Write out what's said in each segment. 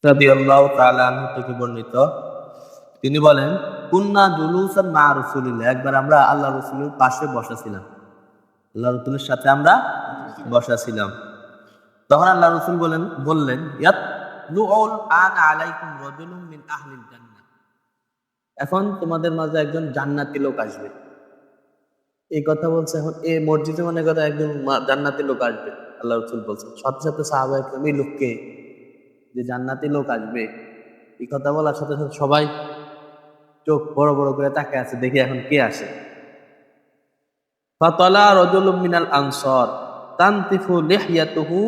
রাদিয়াল্লাহু তাআলা আনহু থেকে বর্ণিত, তিনি বলেন, কুন্না জুলুসান মা রাসূলিল্লাহ, একবার আমরা আল্লাহ রাসূলের পাশে বসা ছিলাম, আল্লাহ রাসূলের সাথে আমরা বসা ছিলাম। তখন আল্লাহ রাসূল বললেন, ইয়াতলুউল আনা আলাইকুম রাজুলুম মিন আহলিল জান্নাহ, এখন তোমাদের মাঝে একজন জান্নাতি লোক আসবে। এই কথা বলছে, এখন এই মসজিদে মনে করে একজন জান্নাতি লোক আসবে, আল্লাহ রাসূল বলছেন। সাথে সাথে সাহাবায়ে কেরাম, এই লোককে, যে জান্নাতি লোক আসবে, এই কথা বলার সাথে সাথে সবাই চোখ বড় বড় করে তাকিয়ে আছে, দেখি এখন কে আসে। ফাতালা রাজুলুম মিনাল আনসার তানতিফু লিহইয়াতুহু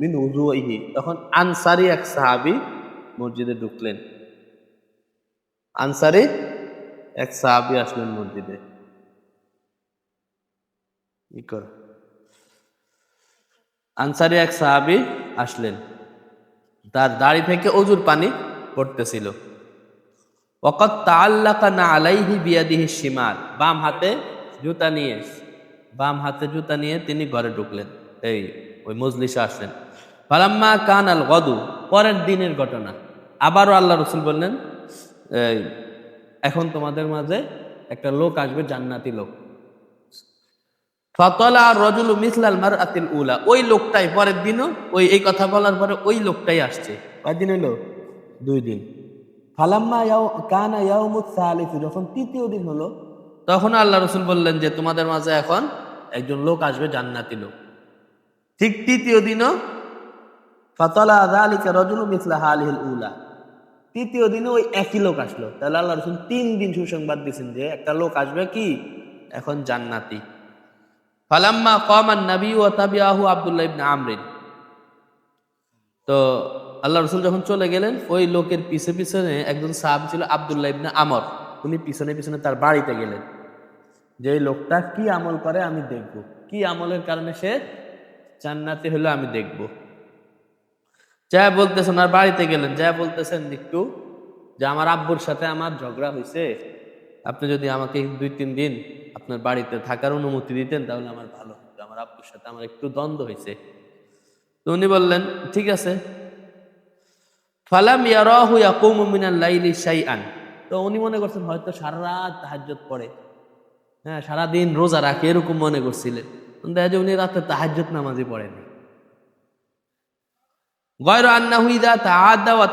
মিন উযুইহি, তখন আনসারী এক সাহাবী মসজিদে ঢুকলেন। আনসারী এক সাহাবী আসলেন মসজিদে। আনসারী এক সাহাবী আসলেন, তার দাড়ি থেকে অজুর পানি পড়তেছিল। ওয়াকাদ তাআল্লাকা আলাইহি বিয়াদিহি শিমাল, বাম হাতে জুতা নিয়ে তিনি ঘরে ঢুকলেন, ওই মজলিসে আসলেন। ফালাম্মা কানাল গদু, পরের দিনের ঘটনা, আবারও আল্লাহ রাসূল বললেন, এখন তোমাদের মাঝে একটা লোক আসবে, জান্নাতি লোক। ফাতালা রাজুলু মিসলাল মারআতিল উলা, ওই লোকটাই পরের দিনও এই কথা বলার পরে ওই লোকটাই আসছে। কয়দিন হলো? 2 দিন। ফালাম্মা কানা ইয়াউমুস সালিস, যখন তৃতীয় দিন হলো, তখন আল্লাহ রাসূল বললেন যে তোমাদের মাঝে এখন একজন লোক আসবে, জান্নাতি লোক। ঠিক তৃতীয় দিনও ফাতালা যালিকা রাজুলু মিসলা হালিল উলা, তৃতীয় দিনে ওই একই লোক আসলো। তাহলে আল্লাহ রাসূল 3 দিন সুসংবাদ দিয়েছেন যে একটা লোক আসবে, কি এখন জান্নাতি। ফালাম্মা কামান নবী ওয়া তাবিআহু আব্দুল্লাহ ইবনে আমর, তো আল্লাহ রাসূল যখন চলে গেলেন, ওই লোকের পিছে পিছনে একজন সাহাবী ছিল আব্দুল্লাহ ইবনে আমর, উনি পিছনে পিছনে তার বাড়িতে গেলেন, যে এই লোকটা কি আমল করে আমি দেখব, কি আমলের কারণে সে জান্নাতি হলো আমি দেখব। যা বলতেছেন, আর বাড়িতে গেলেন, যা বলতেছেন একটু যে আমার আব্বুর সাথে আমার ঝগড়া হয়েছে, আপনি যদি আমাকে 2-3 দিন আপনার বাড়িতে থাকার অনুমতি দিতেন তাহলে আমার ভালো হতো, আমার আব্বুর সাথে আমার একটু দ্বন্দ্ব হয়েছে। তো উনি বললেন ঠিক আছে। ফালাম ইয়ারাহু ইয়াকুমু মিনাল লাইলি শাইআন, তো উনি মনে করছেন হয়তো সারা রাত তাহাজ্জুদ পড়ে, সারা দিন রোজা রাখে, এরকম মনে করছিলেন। দেখা যায় উনি রাতে তাহাজ্জুদ নামাজই পড়েন। গায়রা আন্নাহু ইযা তাআদ্দা ওয়া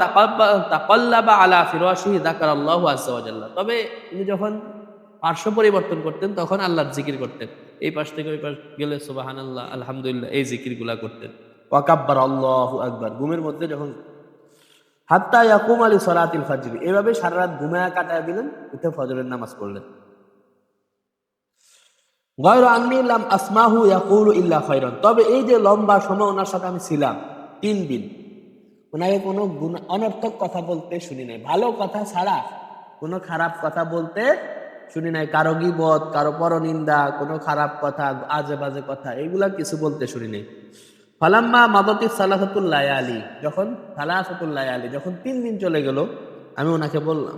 তাকাল্লাবা আলা ফিরাশিহি যাকারাল্লাহু আযজা ওয়া জাল্লা, তবে উনি যখন পার্শ্ব পরিবর্তন করতেন তখন আল্লাহর জিকির করতেন, এই পাশ থেকে ওই পাশ গেলে সুবহানাল্লাহ, আলহামদুলিল্লাহ, এই জিকিরগুলা করতেন। ওয়া কাব্বারা আল্লাহু আকবার, ঘুমের মধ্যে যখন হাত্তা ইয়াকুম আলি সালাতিল ফাজর, এভাবে সারা রাত ঘুমায়া কাটায় দিলেন, উঠে ফজরের নামাজ পড়লেন। গায়রা আন্নী লাম আসমাহু ইয়াকুলু ইল্লা খায়রান, তবে এই যে লম্বা সময় ওনার সাথে আমি ছিলাম 3 দিন, ওনাকে কোনো অনর্থক কথা বলতে শুনি নাই, ভালো কথা ছাড়া কোনো খারাপ কথা বলতে শুনি নাই, কারো গীবত, কারো পরনিন্দা, কোনো খারাপ কথা, আজে বাজে কথা, এগুলা কিছু বলতে শুনি নাই। ফালাম্মা মাদাতিস সালাসাতুল লায়ালি, যখন 3 দিন চলে গেল, আমি ওনাকে বললাম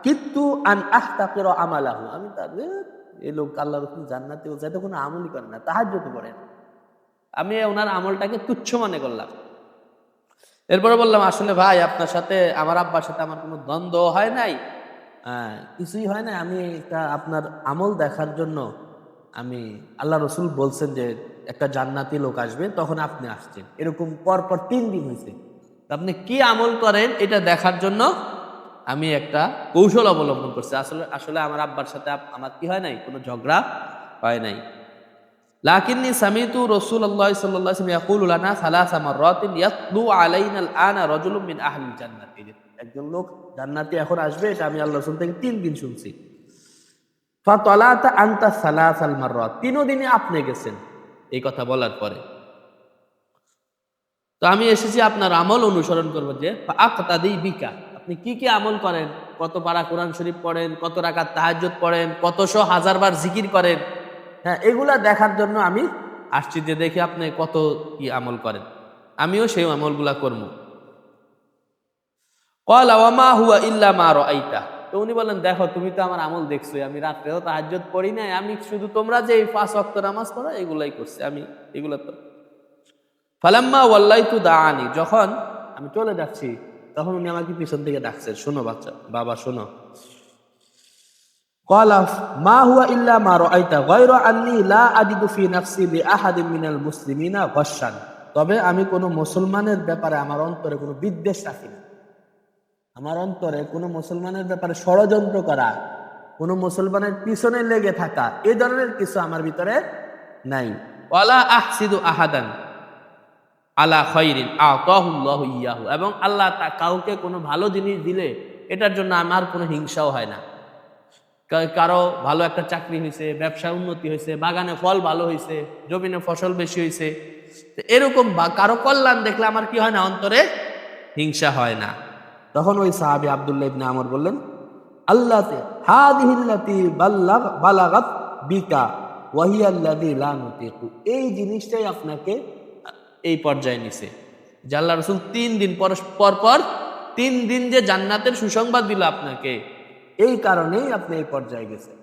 কিত্তু আন আহতাকিরা আমালাহু, আমি এই লোক আল্লাহর রাসূল জান্নাতি বলছে, এত কোনো আমলই করে না, তাহাজ্জুদ পড়ে না, আমি ওনার আমলটাকে তুচ্ছ মনে করলাম। এরপরে বললাম, আসলে ভাই আপনার সাথে আমার আব্বার সাথে আমার কোনো দ্বন্দ্ব হয় নাই, কিছুই হয় না, আমি একটা আপনার আমল দেখার জন্য, আমি আল্লাহ রাসূল বলছেন যে একটা জান্নাতি লোক আসবে, তখন আপনি আসছেন, এরকম পরপর 3 দিন হয়েছে, আপনি কি আমল করেন এটা দেখার জন্য আমি একটা কৌশল অবলম্বন করছি। আসলে আমার আব্বার সাথে আমার কি হয় নাই, কোনো ঝগড়া হয় নাই। লাকিন্নী সামিতু রাসূলুল্লাহ সাল্লাল্লাহু আলাইহি ওয়াসাল্লাম ইয়াকুলু লানা সালাসা মাররাতিন ইয়াতলু আলাইনাল আনা রাজুলুম মিন আহলিল জান্নাতি, একজন লোক জান্নাতি এখন আসবে, এটা আমি আল্লাহর রাসূল থেকে 3 দিন শুনছি। ফাতালাতা আনতা সালাসাল মাররাত, 3 দিনে আপনি গেছেন এই কথা বলার পরে, তো আমি এসেছি আপনার আমল অনুসরণ করব, যে ফাআকতাদি বিকা, আপনি কি কি আমল করেন, কত পারা কোরআন শরীফ পড়েন, কত রাকাত তাহাজ্জুদ পড়েন, কত শো হাজার বার জিকির করেন, এগুলা দেখার জন্য আমি আসছি, যে দেখি আপনি কত কি আমল করেন, আমিও সেই আমলগুলা করব। ক্বালা ওয়া মা হুয়া ইল্লা মা রাআইতা, তো উনি বলেন দেখো তুমি তো আমার আমল দেখছোই, আমি রাত্রেও তাহাজ্জুদ পড়ি নাই, আমি শুধু তোমরা যে 5 ওয়াক্ত নামাজ পড়ো এগুলাই করছি, আমি এগুলা তো। ফালাম্মা ওয়াল্লাইতু দাআনি, যখন আমি চলে যাচ্ছি তখন উনি আমাকে পিছন থেকে ডাকছেন, শোনো বাচ্চা, বাবা শোনো। قال ما هو إلا ما رأيت غير أني لا أجد في نفسي لأحد من المسلمين غشا। তবে আমি কোনো মুসলমানের ব্যাপারে আমার অন্তরে কোনো বিদ্বেষ রাখি না। আমার অন্তরে কোনো মুসলমানের ব্যাপারে ষড়যন্ত্র করা, কোনো মুসলমানের পিছনে লেগে থাকা, এই ধরনের কিছু আমার ভিতরে নাই। ওয়ালা আহসিদু আহাদান আলা খায়রিন আতাহুল্লাহু ইয়াহু, এবং আল্লাহ কাউকে কোনো ভালো জিনিস দিলে এটার জন্য আমার কোনো হিংসাও হয় না। কারো ভালো একটা চাকরি হয়েছে, ব্যবসা উন্নতি হয়েছে, বাগানে ফল ভালো হয়েছে, জমিনে ফসল বেশি হয়েছে, এরকম কারো কল্যাণ দেখলে আমার কি হয় না, অন্তরে হিংসা হয় না। তখন ওই সাহাবী আব্দুল্লাহ ইবনে আমর বললেন, আল্লাতে হাদিহিল্লাতি বালাগাত বিকা ওয়া হিয়া আল্লাযী লা নুতিকু, এই জিনিসটাই আপনাকে এই পর্যায়ে নিছে যে আল্লাহ রাসূল 3 দিন পর পর 3 দিন যে জান্নাতের সুসংবাদ দিল আপনাকে, এই কারণেই আপনি এই পর্যায়ে গেছেন,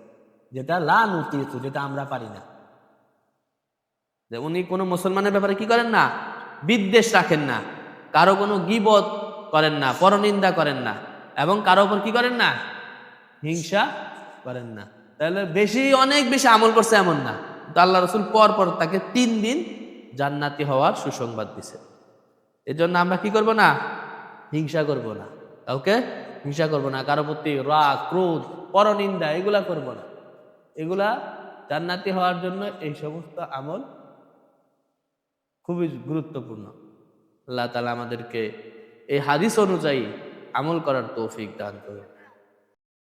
যেটা লা নুতিকু, যেটা আমরা পারি না। যে উনি কোনো মুসলমানের ব্যাপারে কি করেন না, বিদ্বেষ রাখেন না, কারো কোনো গীবত করেন না, পরনিন্দা করেন না, এবং কারো উপর কি করেন না, হিংসা করেন না। তাহলে অনেক বেশি আমল করছে এমন না, কিন্তু আল্লাহ রাসূল পর পর তাকে 3 দিন জান্নাতি হওয়ার সুসংবাদ দিছে। এজন্য আমরা কি করব না, হিংসা করব না, কাউকে হিংসা করব না, কারো প্রতি রাগ, ক্রোধ, পরনিন্দা এগুলা করব না। এগুলা জান্নাতি হওয়ার জন্য এই সমস্ত আমল খুবই গুরুত্বপূর্ণ। আল্লাহ তাআলা আমাদেরকে এই হাদিস অনুযায়ী আমল করার তৌফিক দান করুন।